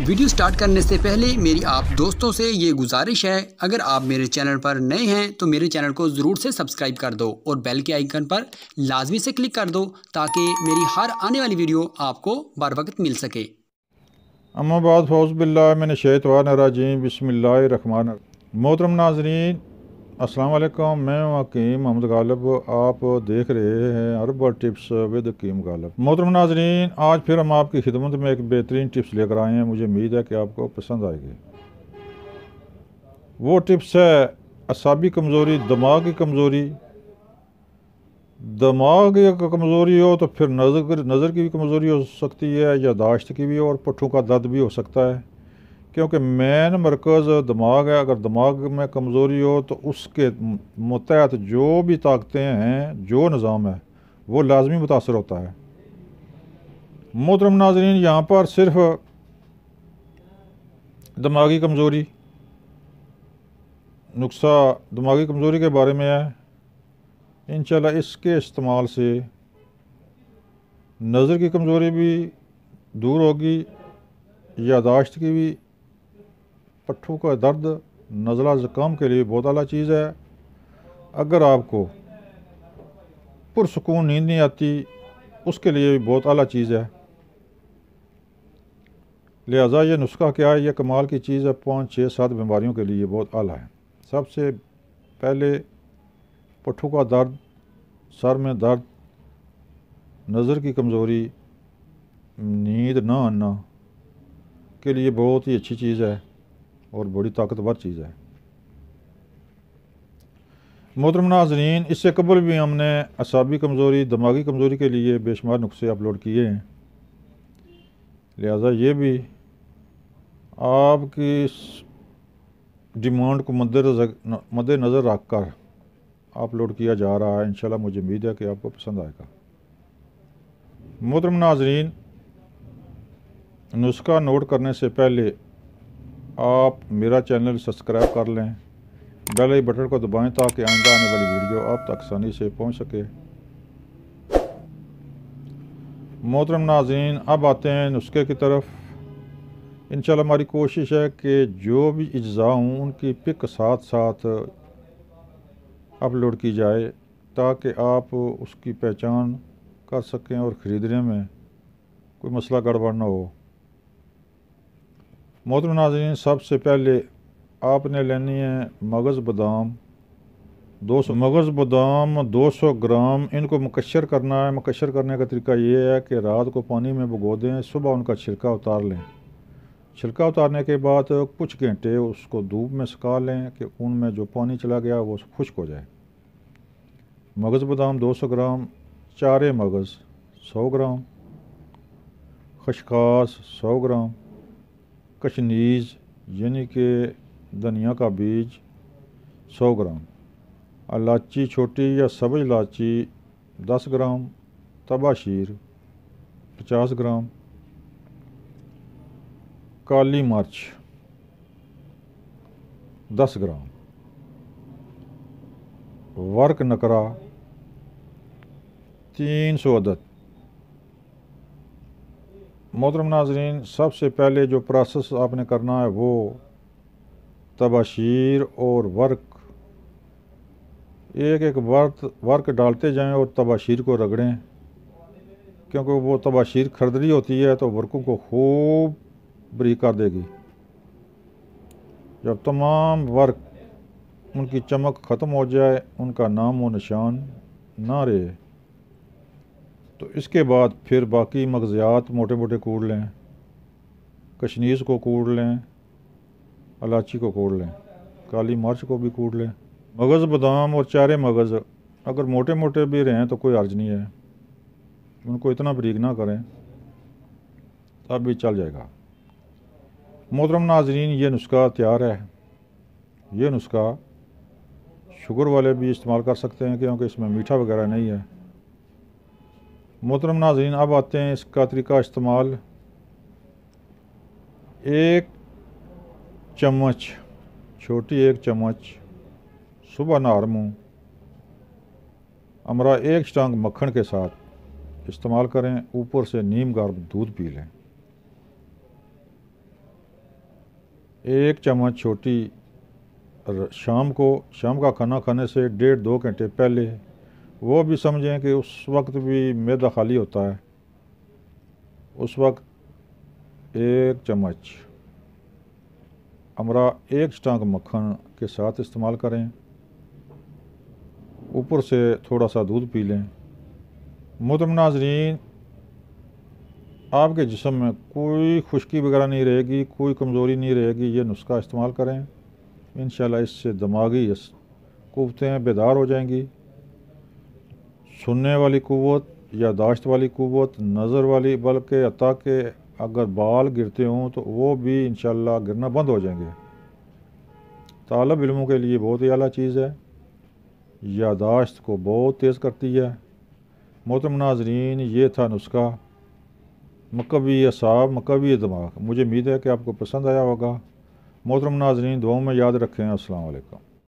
Video start करने से पहले मेरी आप दोस्तों से ये गुजारिश है, अगर आप मेरे चैनल पर नए हैं तो मेरे चैनल को ज़रूर से सब्सक्राइब कर दो और बेल के आइकन पर लाजमी से क्लिक कर दो ताकि मेरी हर आने वाली वीडियो आपको बर वक्त मिल सके। अम्माबाद फ़ौज़बिल्लाहि मिनश्शैतानिर्रजीम बिस्मिल्लाहिर्रहमानिर्रहीम। मोहतरम नाज़रीन अस्सलाम वालेकुम, मैं हूं हकीम मोहम्मद गालिब। आप देख रहे हैं हर्बल टिप्स विद हकीम गालिब। मोहतरम नाज़रीन, आज फिर हम आपकी खिदमत में एक बेहतरीन टिप्स लेकर आए हैं। मुझे उम्मीद है कि आपको पसंद आएगी। वो टिप्स है असाबी कमज़ोरी, दिमाग की कमज़ोरी। दिमाग की कमज़ोरी हो तो फिर नज़र की भी कमज़ोरी हो सकती है, यादाश्त की भी, और पुट्ठों का दर्द भी हो सकता है, क्योंकि मेन मरकज़ दिमाग है। अगर दिमाग में कमज़ोरी हो तो उसके मुतहत जो भी ताकतें हैं, जो निज़ाम है, वो लाजमी मुतासर होता है। मोहतरम नाज़रीन, यहाँ पर सिर्फ दिमागी कमज़ोरी नुस्खा दिमागी कमज़ोरी के बारे में है। इंशाल्लाह इसके इस्तेमाल से नज़र की कमज़ोरी भी दूर होगी, यादाश्त की भी, पट्ठों का दर्द, नज़ला ज़ुकाम के लिए बहुत आला चीज़ है। अगर आपको पुरसुकून नींद नहीं आती, उसके लिए भी बहुत आला चीज़ है। लिहाजा ये नुस्खा क्या है, ये कमाल की चीज़ है। 5, 6, 7 बीमारियों के लिए बहुत आला है। सबसे पहले पट्ठों का दर्द, सर में दर्द, नज़र की कमज़ोरी, नींद ना आना के लिए बहुत ही अच्छी चीज़ है और बड़ी ताकतवर चीज़ है। मोहतरम नाज़रीन, इससे कबल भी हमने असाबी कमज़ोरी, दिमागी कमज़ोरी के लिए बेशुमार नुस्खे अपलोड किए हैं। लिहाजा ये भी आपकी डिमांड को मद्देनज़र रख कर अपलोड किया जा रहा है। इंशाल्लाह मुझे उम्मीद है कि आपको पसंद आएगा। मोहतरम नाज़रीन, नुस्खा नोट करने से पहले आप मेरा चैनल सब्सक्राइब कर लें, बेल आई बटन को दबाएं ताकि आइंदा आने वाली वीडियो आप तक आसानी से पहुंच सके। मोहतरम नाज़रीन, अब आते हैं नुस्खे की तरफ। इंशाल्लाह हमारी कोशिश है कि जो भी अज्जा हों उनकी पिक साथ साथ अपलोड की जाए ताकि आप उसकी पहचान कर सकें और ख़रीदने में कोई मसला गड़बड़ ना हो। मोहतरम नाज़रीन, सबसे पहले आपने लेनी है मगज़ बादाम 200 मगज़ बादाम 200 ग्राम। इनको मुकश्शर करना है। मुकश्शर करने का तरीका ये है कि रात को पानी में भिगो दें, सुबह उनका छिलका उतार लें। छिलका उतारने के बाद कुछ घंटे उसको धूप में सुखा लें कि उनमें जो पानी चला गया वो खुश्क हो जाए। मगज़ बादाम 200 ग्राम, चारे मगज़ 100 ग्राम, खशखास 100 ग्राम, कशनीज़ यानी कि धनिया का बीज 100 ग्राम, इलायची छोटी या सब्ज़ इलायची 10 ग्राम, तबाशीर 50 ग्राम, काली मिर्च 10 ग्राम, वर्क नकरा 300 अदद। मोहतरम नाज़रीन, सबसे पहले जो प्रोसेस आपने करना है वो तबाशीर और वर्क एक वर्क डालते जाएं और तबाशीर को रगड़ें, क्योंकि वो तबाशीर खरदरी होती है तो वर्कों को खूब बारीक कर देगी। जब तमाम वर्क उनकी चमक ख़त्म हो जाए, उनका नाम व निशान ना रहे, तो इसके बाद फिर बाकी मगज़ियात मोटे मोटे कूट लें, कशनीज़ को कूट लें, इलायची को कूट लें, काली मिर्च को भी कूट लें। मगज़ बादाम और चारे मगज़ अगर मोटे मोटे भी रहें तो कोई अर्ज नहीं है, उनको इतना बारीक ना करें, तब भी चल जाएगा। मोहतरम नाज़रीन, ये नुस्खा तैयार है। ये नुस्खा शुगर वाले भी इस्तेमाल कर सकते हैं क्योंकि इसमें मीठा वगैरह नहीं है। मोहतरम नाज़रीन, अब आते हैं इसका तरीका इस्तेमाल। 1 चम्मच, छोटी 1 चम्मच सुबह नहर मुँह हमरा 1 स्टांग मक्खन के साथ इस्तेमाल करें। ऊपर से नीम गर्म दूध पी लें। 1 चम्मच छोटी शाम का खाना खाने से 1.5-2 घंटे पहले, वो भी समझें कि उस वक्त भी मैदा खाली होता है, उस वक्त 1 चम्मच अमरा 1 स्टांक मक्खन के साथ इस्तेमाल करें। ऊपर से थोड़ा सा दूध पी लें। मोहतरम नाज़रीन, आपके जिस्म में कोई खुश्की वगैरह नहीं रहेगी, कोई कमज़ोरी नहीं रहेगी। ये नुस्खा इस्तेमाल करें, इंशाल्लाह इससे दिमागी क़ुव्वतें बेदार हो जाएंगी। सुनने वाली क़ुव्वत, यादाश्त वाली क़ुव्वत, नज़र वाली, बल्कि हत्ता के अगर बाल गिरते हों तो वो भी इंशाल्लाह गिरना बंद हो जाएंगे। तालिब इल्मों के लिए बहुत ही आला चीज़ है, यादाश्त को बहुत तेज़ करती है। मोहतरम नाज़रीन, ये था नुस्खा मकवी असाब, मकवी दिमाग। मुझे उम्मीद है कि आपको पसंद आया होगा। मोहतरम नाज़रीन, दुआओं में याद रखें। अस्सलाम वालेकुम।